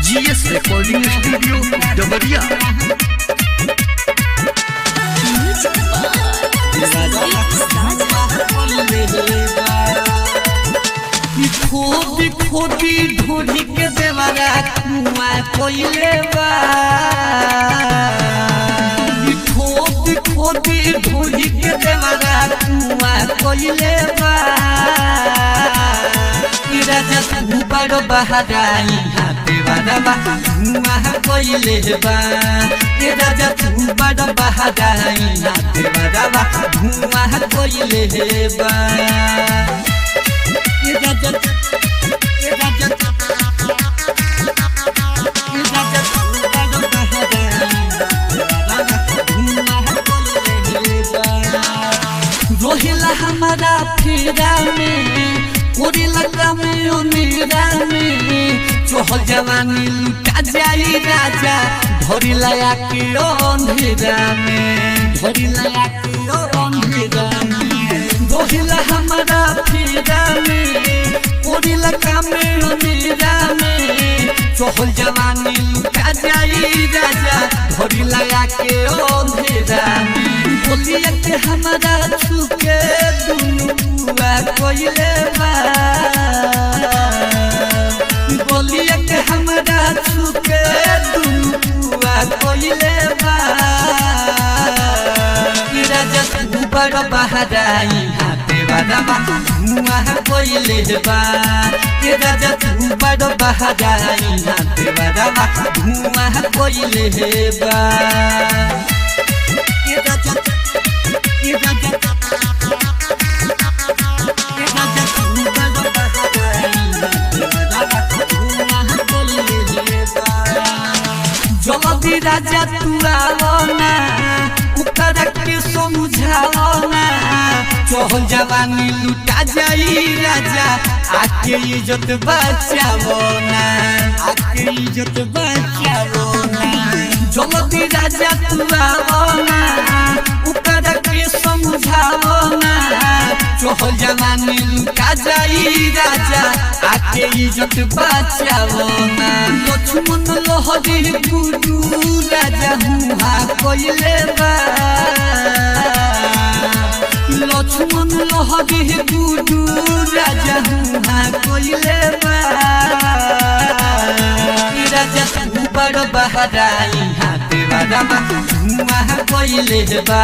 GS Recording Studio Dabariya खोदी खोदी ढूंढी के देवरा कुआं कोइले बा खोदी खोदी ढूंढी के देवरा कुआं कोइले बा राजा तू बड़ बहाराई देवरा बा कुआं कोइले बा राजा तू बड़ बहाराई देवरा बा कुआं कोइले बा रोहिला हमारा फेरा में पूरी लगा में उमीरा में चोहल जवानी लुटा जाई राजा धोरी लाया के अंधेरा में धोरी लाया के अंधेरा में रोहिला हमारा फेरा में पूरी लगा में उमीरा में चोहल जवानी लुटा जाई राजा धोरी लाया के अंधेरा में बोलिया के हमारा छुके दुनुआ कोइले बा बोलिया के हमारा छुके दुनुआ कोइले बा राजा तू बड़ बहाराई देवरा बा कुआं कोइले बा राजा तू बड़ बहाराई देवरा बा कुआं कोइले बा जल्दी राजा तू आवना उतर के समझावना चोहल जवानी लुटा जाई राजा आके इज्जत बचावना आके इज्जत बचावना जल्दी राजा तू आवना उतर के समझावना चोहल जवानी लुटा जाई राजा आके इज्जत बचावना लक्ष्मण लोहरी गुडू राजा हुआ कोइले बा लक्ष्मण लोहरी गुडू राजा हुआ कोइले बा राजा तू बड़ बहाराई देवरा बा हुआ कोइले बा